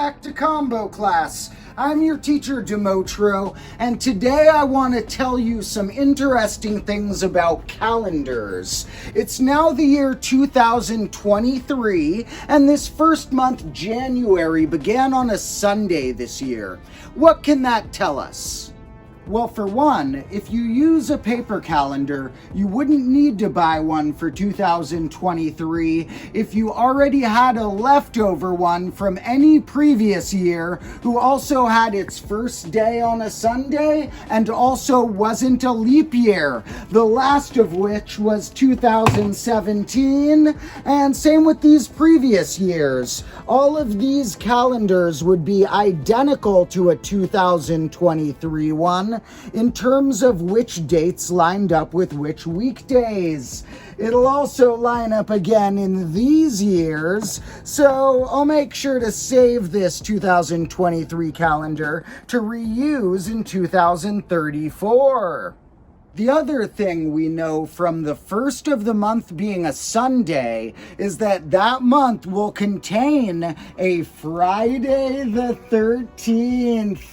back to combo class. I'm your teacher, Demotro, and today I want to tell you some interesting things about calendars. It's now the year 2023, and this first month, January, began on a Sunday this year. What can that tell us? Well, for one, if you use a paper calendar, you wouldn't need to buy one for 2023 if you already had a leftover one from any previous year who also had its first day on a Sunday and also wasn't a leap year, the last of which was 2017, and same with these previous years. All of these calendars would be identical to a 2023 one, in terms of which dates lined up with which weekdays. It'll also line up again in these years, so I'll make sure to save this 2023 calendar to reuse in 2034. The other thing we know from the first of the month being a Sunday is that that month will contain a Friday the 13th.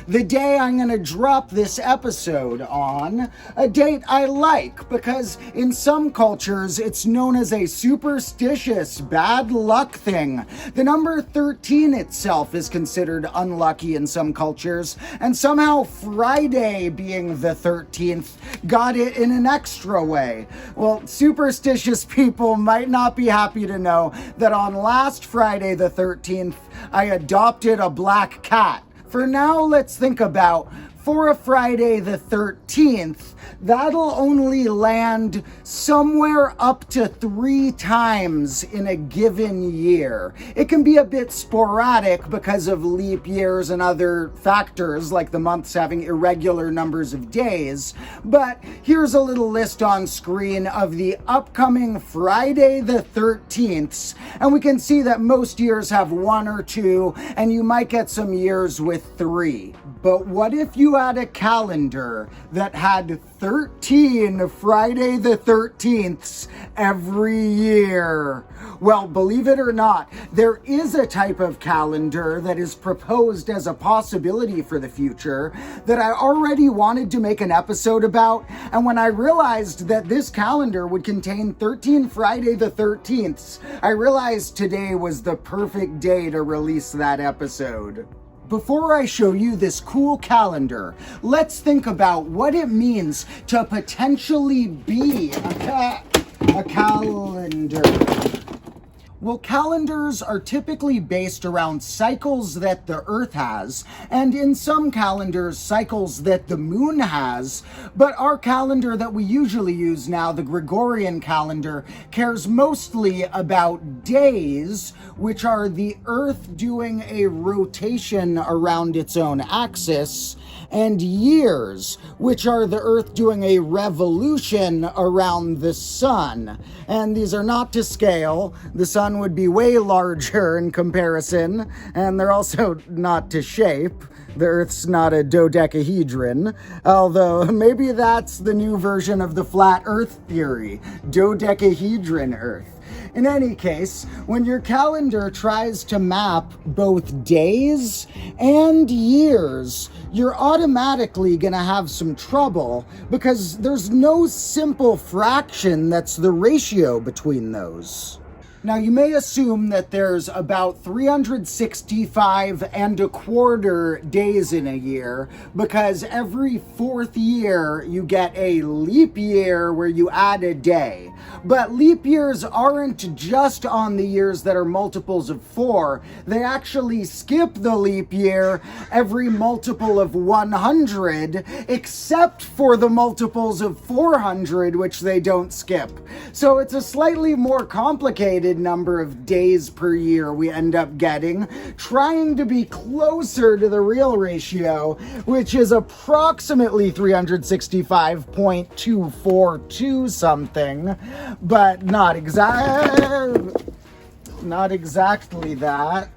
The day I'm going to drop this episode on, a date I like because in some cultures it's known as a superstitious bad luck thing. The number 13 itself is considered unlucky in some cultures, and somehow Friday being the 13th got it in an extra way. Well, superstitious people might not be happy to know that on last Friday the 13th, I adopted a black cat. For now, let's think about, for a Friday the 13th, that'll only land somewhere up to 3 times in a given year. It can be a bit sporadic because of leap years and other factors like the months having irregular numbers of days, but here's a little list on screen of the upcoming Friday the 13ths, and we can see that most years have 1 or 2, and you might get some years with 3. But what if you had a calendar that had 13 Friday the 13ths every year? Well, believe it or not, there is a type of calendar that is proposed as a possibility for the future that I already wanted to make an episode about, and when I realized that this calendar would contain 13 Friday the 13ths, I realized today was the perfect day to release that episode. Before I show you this cool calendar, let's think about what it means to potentially be a calendar. Well, calendars are typically based around cycles that the Earth has, and in some calendars, cycles that the Moon has. But our calendar that we usually use now, the Gregorian calendar, cares mostly about days, which are the Earth doing a rotation around its own axis, and years, which are the Earth doing a revolution around the Sun. And these are not to scale. The Sun would be way larger in comparison, and they're also not to shape. The Earth's not a dodecahedron, although maybe that's the new version of the flat Earth theory, dodecahedron Earth. In any case, when your calendar tries to map both days and years, you're automatically going to have some trouble because there's no simple fraction that's the ratio between those. Now, you may assume that there's about 365 and a quarter days in a year because every 4th year you get a leap year where you add a day. But leap years aren't just on the years that are multiples of 4. They actually skip the leap year every multiple of 100, except for the multiples of 400, which they don't skip. So it's a slightly more complicated number of days per year we end up getting, trying to be closer to the real ratio, which is approximately 365.242 something, but not exactly that.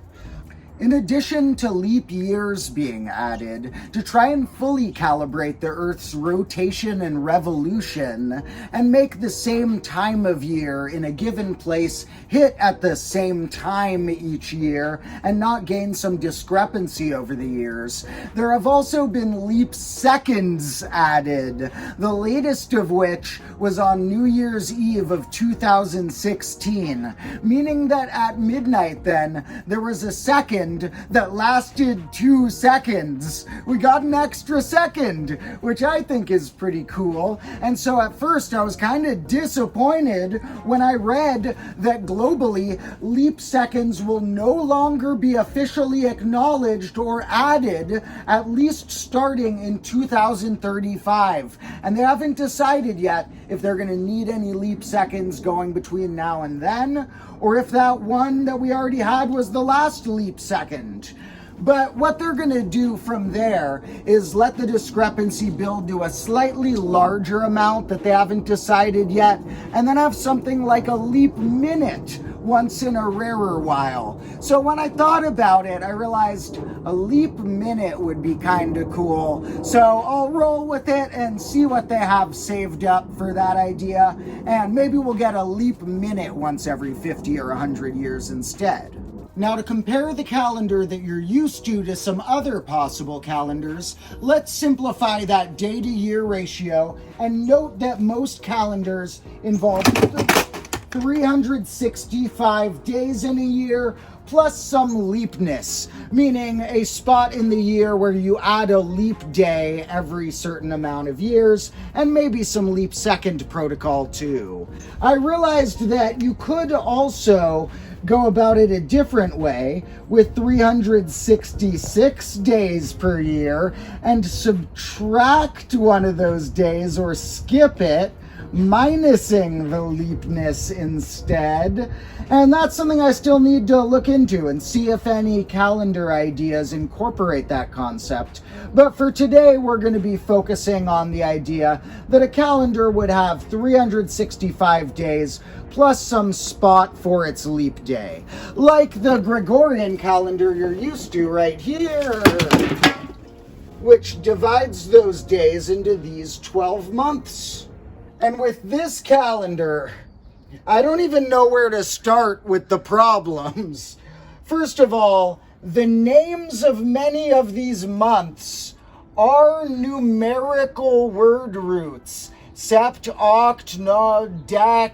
In addition to leap years being added, to try and fully calibrate the Earth's rotation and revolution, and make the same time of year in a given place hit at the same time each year, and not gain some discrepancy over the years, there have also been leap seconds added, the latest of which was on New Year's Eve of 2016, meaning that at midnight then, there was a second that lasted 2 seconds. We got an extra second, which I think is pretty cool. And so at first I was kind of disappointed when I read that globally, leap seconds will no longer be officially acknowledged or added, at least starting in 2035. And they haven't decided yet if they're going to need any leap seconds going between now and then, or if that one that we already had was the last leap second. But what they're going to do from there is let the discrepancy build to a slightly larger amount that they haven't decided yet, and then have something like a leap minute once in a rarer while. So when I thought about it, I realized a leap minute would be kind of cool. So I'll roll with it and see what they have saved up for that idea, and maybe we'll get a leap minute once every 50 or 100 years instead. Now, to compare the calendar that you're used to some other possible calendars, let's simplify that day-to-year ratio and note that most calendars involve 365 days in a year, plus some leapness, meaning a spot in the year where you add a leap day every certain amount of years, and maybe some leap second protocol too. I realized that you could also go about it a different way with 366 days per year and subtract one of those days or skip it, minusing the leapness instead. And that's something I still need to look into and see if any calendar ideas incorporate that concept. But for today, we're going to be focusing on the idea that a calendar would have 365 days plus some spot for its leap day, like the Gregorian calendar you're used to right here, which divides those days into these 12 months. And with this calendar, I don't even know where to start with the problems. First of all, the names of many of these months are numerical word roots. Sept, oct, nod, dec.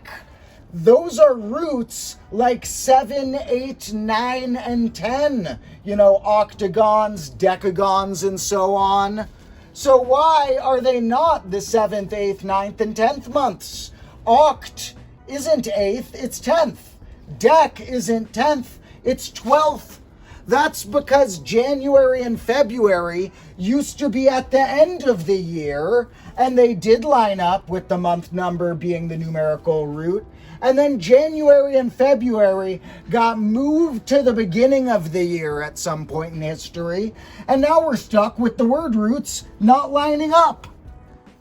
Those are roots like 7, 8, 9, and 10. You know, octagons, decagons, and so on. So why are they not the 7th, 8th, 9th, and 10th months? Oct isn't 8th, it's 10th. Dec isn't 10th, it's 12th. That's because January and February used to be at the end of the year, and they did line up with the month number being the numerical root. And then January and February got moved to the beginning of the year at some point in history. And now we're stuck with the word roots not lining up.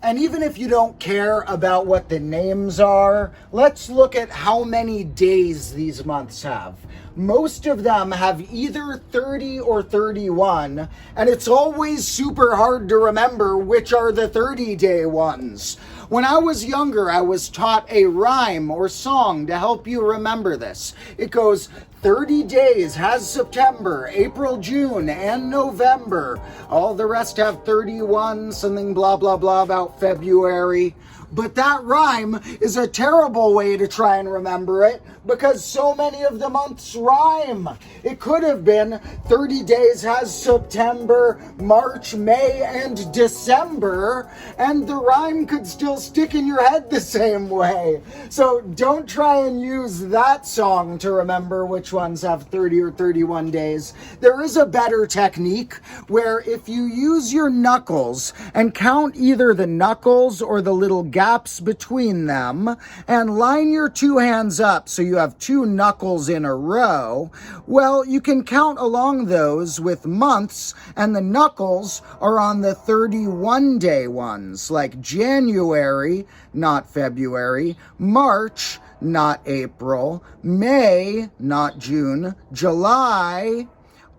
And even if you don't care about what the names are, let's look at how many days these months have. Most of them have either 30 or 31, and it's always super hard to remember which are the 30-day ones. When I was younger, I was taught a rhyme or song to help you remember this. It goes, 30 days has September, April, June, and November. All the rest have 31, something blah, blah, blah about February. But that rhyme is a terrible way to try and remember it because so many of the months rhyme. It could have been 30 days has September, March, May, and December, and the rhyme could still stick in your head the same way. So don't try and use that song to remember which ones have 30 or 31 days. There is a better technique where if you use your knuckles and count either the knuckles or the little gaps between them and line your two hands up so you have two knuckles in a row, well, you can count along those with months, and the knuckles are on the 31-day ones, like January, not February, March, not April, May, not June, July,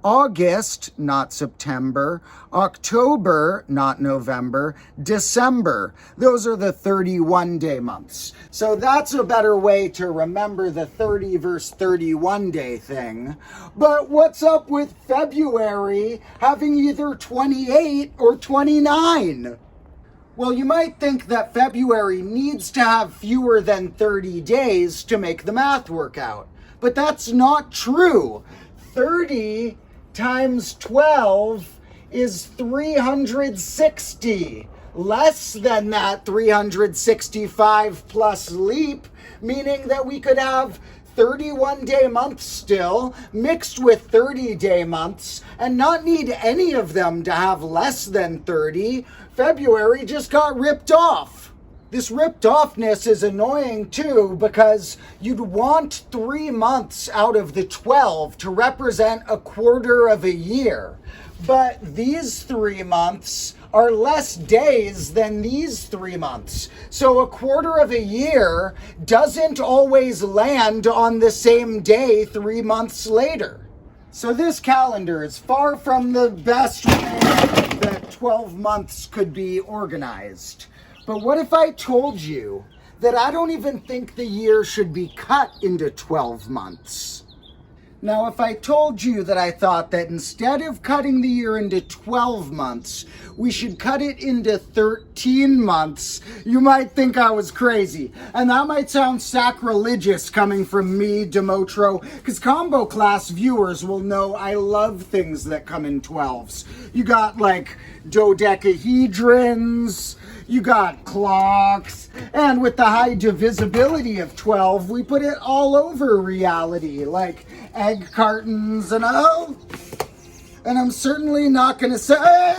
August, not September, October, not November, December. Those are the 31-day months. So that's a better way to remember the 30 versus 31 day thing. But what's up with February having either 28 or 29? Well, you might think that February needs to have fewer than 30 days to make the math work out. But that's not true. 30 times 12 is 360. Less than that 365 plus leap, meaning that we could have 31-day months still, mixed with 30-day months, and not need any of them to have less than 30. February just got ripped off. This ripped offness is annoying too, because you'd want 3 months out of the 12 to represent a quarter of a year. But these 3 months are less days than these 3 months. So a quarter of a year doesn't always land on the same day 3 months later. So this calendar is far from the best way that 12 months could be organized. But what if I told you that I don't even think the year should be cut into 12 months? Now, if I told you that I thought that instead of cutting the year into 12 months, we should cut it into 13 months, you might think I was crazy. And that might sound sacrilegious coming from me, Demotro, because combo class viewers will know I love things that come in 12s. You got like dodecahedrons, you got clocks, and with the high divisibility of 12, we put it all over reality, like egg cartons and I'm certainly not going to say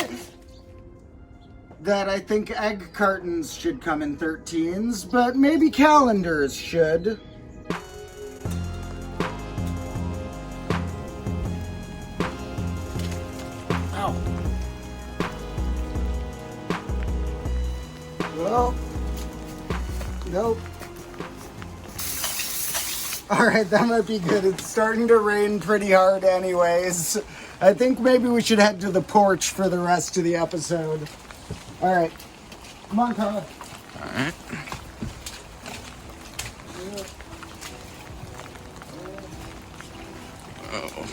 that I think egg cartons should come in 13s, but maybe calendars should. Ow. Well, nope. All right, that might be good. It's starting to rain pretty hard anyways. I think maybe we should head to the porch for the rest of the episode. All right. Come on, Carla. All right. Oh.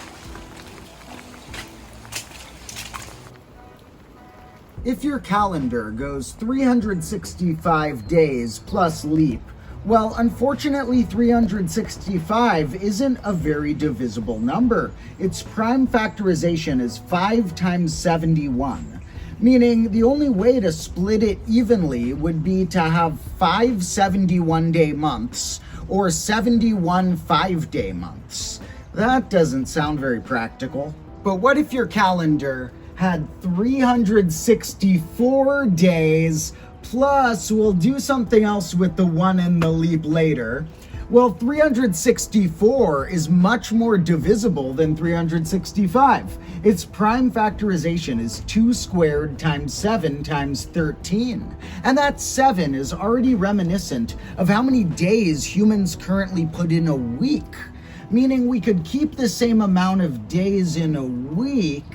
If your calendar goes 365 days plus leap, well, unfortunately, 365 isn't a very divisible number. Its prime factorization is 5 times 71, meaning the only way to split it evenly would be to have 5 71-day months or 71 5-day months. That doesn't sound very practical. But what if your calendar had 364 days, plus we'll do something else with the 1 and the leap later? Well, 364 is much more divisible than 365. Its prime factorization is 2 squared times 7 times 13. And that 7 is already reminiscent of how many days humans currently put in a week. Meaning we could keep the same amount of days in a week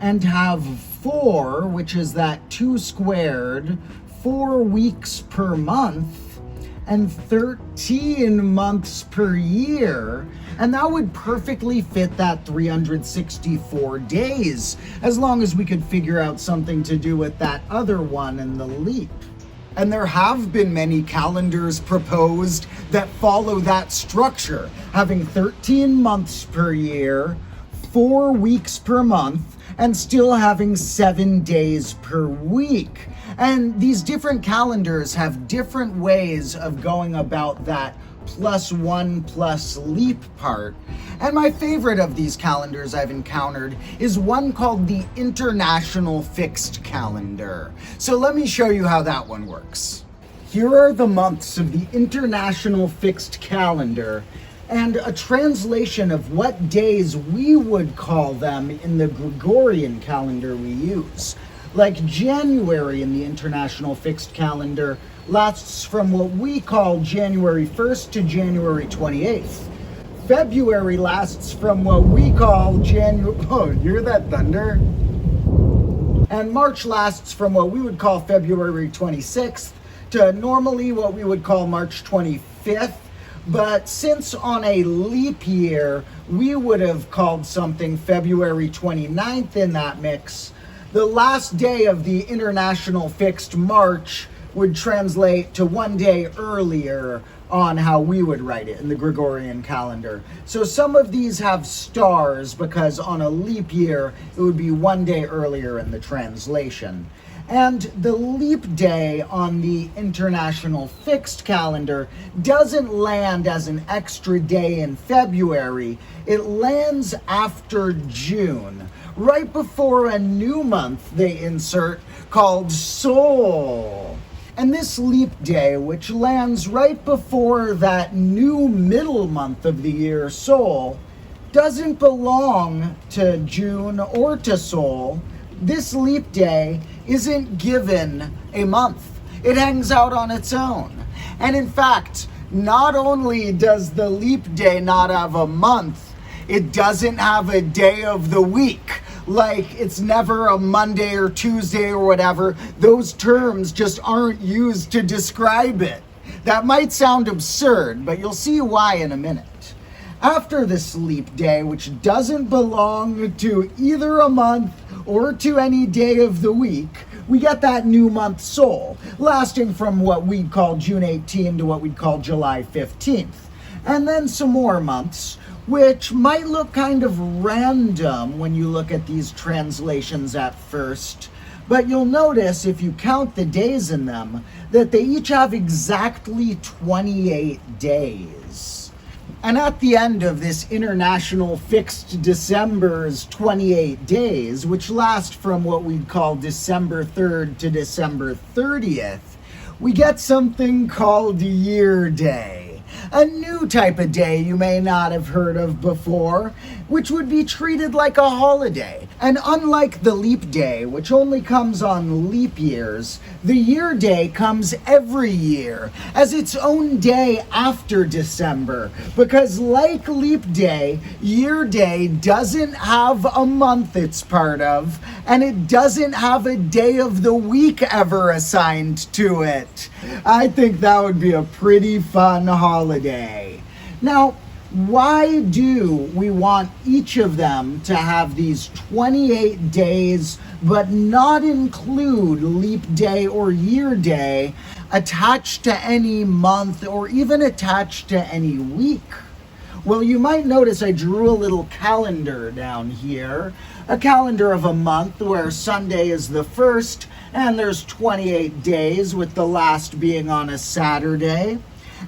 and have 4, which is that 2 squared, 4 weeks per month, and 13 months per year. And that would perfectly fit that 364 days, as long as we could figure out something to do with that other one and the leap. And there have been many calendars proposed that follow that structure, having 13 months per year, 4 weeks per month, and still having 7 days per week. And these different calendars have different ways of going about that +1 plus leap part. And my favorite of these calendars I've encountered is one called the International Fixed Calendar. So let me show you how that one works. Here are the months of the International Fixed Calendar, and a translation of what days we would call them in the Gregorian calendar we use. Like January in the International Fixed Calendar lasts from what we call January 1st to January 28th. February lasts from what we call January. Oh, you hear that thunder? And March lasts from what we would call February 26th to normally what we would call March 25th. But since on a leap year, we would have called something February 29th in that mix, the last day of the International Fixed March would translate to one day earlier on how we would write it in the Gregorian calendar. So some of these have stars because on a leap year, it would be one day earlier in the translation. And the leap day on the International Fixed Calendar doesn't land as an extra day in February. It lands after June, right before a new month they insert called Sol. And this leap day, which lands right before that new middle month of the year, Sol, doesn't belong to June or to Sol. This leap day isn't given a month. It hangs out on its own. And in fact, not only does the leap day not have a month, it doesn't have a day of the week. Like it's never a Monday or Tuesday or whatever. Those terms just aren't used to describe it. That might sound absurd, but you'll see why in a minute. After this leap day, which doesn't belong to either a month or to any day of the week, we get that new month Sol, lasting from what we'd call June 18 to what we'd call July 15th. And then some more months, which might look kind of random when you look at these translations at first. But you'll notice if you count the days in them, that they each have exactly 28 days. And at the end of this International Fixed December's 28 days, which last from what we'd call December 3rd to December 30th, we get something called Year Day. A new type of day you may not have heard of before, which would be treated like a holiday. And unlike the leap day, which only comes on leap years, the year day comes every year as its own day after December. Because like leap day, year day doesn't have a month it's part of, and it doesn't have a day of the week ever assigned to it. I think that would be a pretty fun holiday. Now, why do we want each of them to have these 28 days but not include leap day or year day attached to any month or even attached to any week? Well, you might notice I drew a little calendar down here, a calendar of a month where Sunday is the first and there's 28 days with the last being on a Saturday.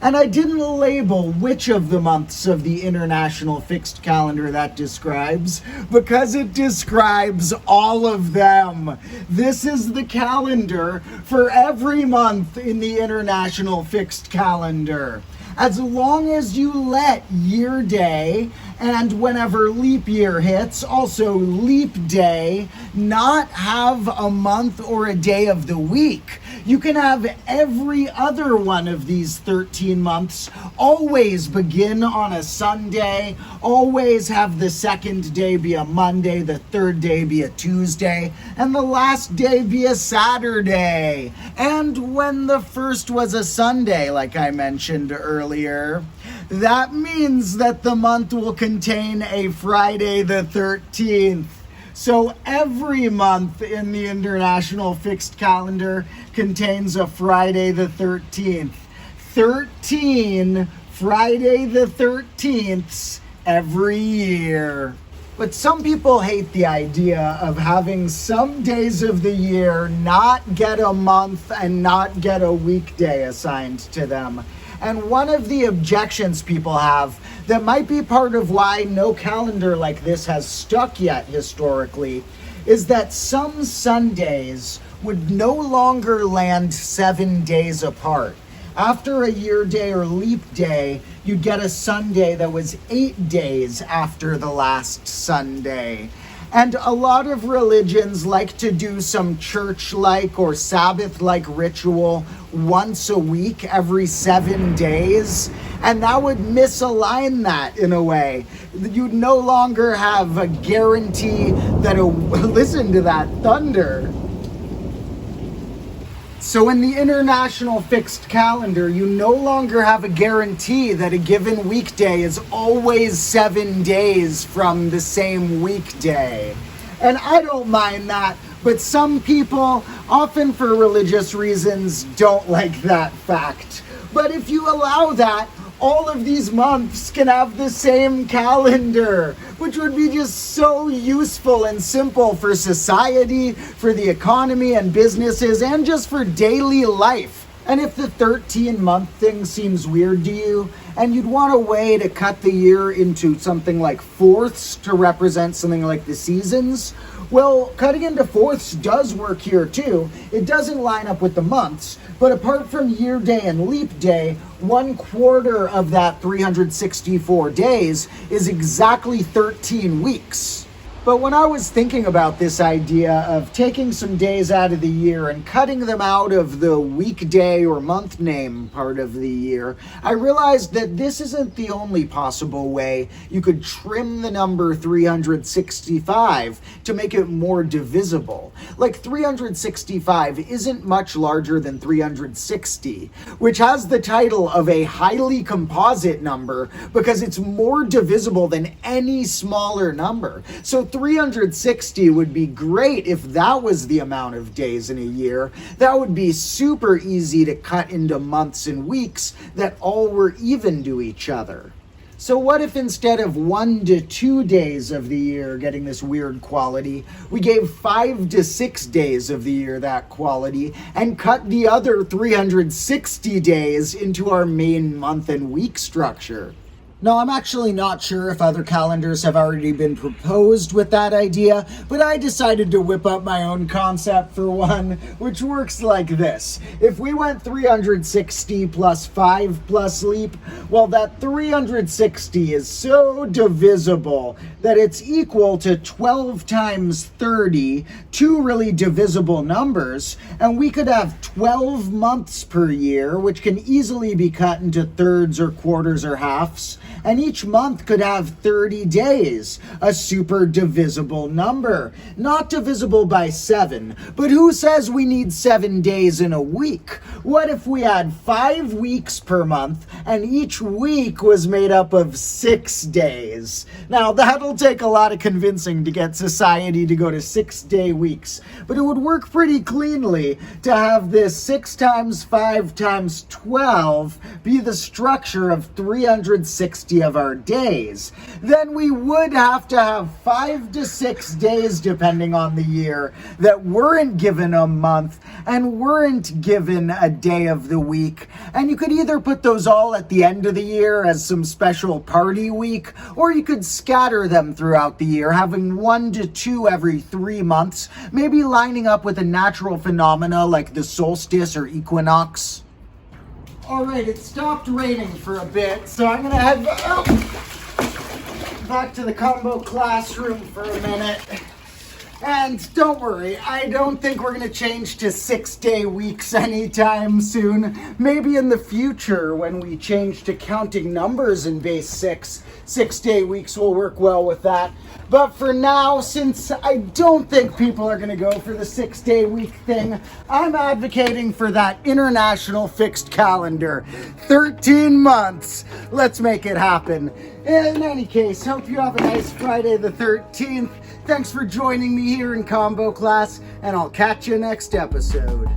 And I didn't label which of the months of the International Fixed Calendar that describes, because it describes all of them. This is the calendar for every month in the International Fixed Calendar. As long as you let year day and whenever leap year hits, also leap day, not have a month or a day of the week, you can have every other one of these 13 months always begin on a Sunday, always have the second day be a Monday, the third day be a Tuesday, and the last day be a Saturday. And when the first was a Sunday, like I mentioned earlier, that means that the month will contain a Friday the 13th. So every month in the International Fixed Calendar contains a Friday the 13th. 13 Friday the 13ths every year. But some people hate the idea of having some days of the year not get a month and not get a weekday assigned to them. And one of the objections people have that might be part of why no calendar like this has stuck yet historically is that some Sundays would no longer land 7 days apart. After a year day or leap day, you'd get a Sunday that was 8 days after the last Sunday. And a lot of religions like to do some church-like or Sabbath-like ritual once a week, every 7 days. And that would misalign that in a way. You'd no longer have a guarantee that listen to that thunder. So in the international fixed calendar, you no longer have a guarantee that a given weekday is always 7 days from the same weekday. And I don't mind that, but some people, often for religious reasons, don't like that fact. But if you allow that, all of these months can have the same calendar, which would be just so useful and simple for society, for the economy and businesses, and just for daily life. And if the 13-month thing seems weird to you, and you'd want a way to cut the year into something like fourths to represent something like the seasons, well, cutting into fourths does work here too. It doesn't line up with the months, but apart from year day and leap day, 1/4 of that 364 days is exactly 13 weeks. But when I was thinking about this idea of taking some days out of the year and cutting them out of the weekday or month name part of the year, I realized that this isn't the only possible way you could trim the number 365 to make it more divisible. Like 365 isn't much larger than 360, which has the title of a highly composite number because it's more divisible than any smaller number. So 360 would be great if that was the amount of days in a year. That would be super easy to cut into months and weeks that all were even to each other. So what if instead of 1 to 2 days of the year getting this weird quality, we gave 5 to 6 days of the year that quality and cut the other 360 days into our main month and week structure? Now, I'm actually not sure if other calendars have already been proposed with that idea, but I decided to whip up my own concept for one, which works like this. If we went 360 plus 5 plus leap, well, that 360 is so divisible that it's equal to 12 times 30, two really divisible numbers, and we could have 12 months per year, which can easily be cut into thirds or quarters or halves. And each month could have 30 days, a super divisible number. Not divisible by 7, but who says we need 7 days in a week? What if we had 5 weeks per month and each week was made up of 6 days? Now, that'll take a lot of convincing to get society to go to 6-day weeks, but it would work pretty cleanly to have this 6 times 5 times 12 be the structure of 360 of our days. Then we would have to have 5 to 6 days, depending on the year, that weren't given a month and weren't given a day of the week. And you could either put those all at the end of the year as some special party week, or you could scatter them throughout the year, having 1 to 2 every 3 months, maybe lining up with a natural phenomena like the solstice or equinox. All right, it stopped raining for a bit, so I'm gonna head back to the combo classroom for a minute. And don't worry, I don't think we're gonna change to 6-day weeks anytime soon. Maybe in the future when we change to counting numbers in base 6, 6-day weeks will work well with that. But for now, since I don't think people are gonna go for the 6-day week thing, I'm advocating for that international fixed calendar. 13 months. Let's make it happen. In any case, hope you have a nice Friday the 13th. Thanks for joining me here in combo class, and I'll catch you next episode.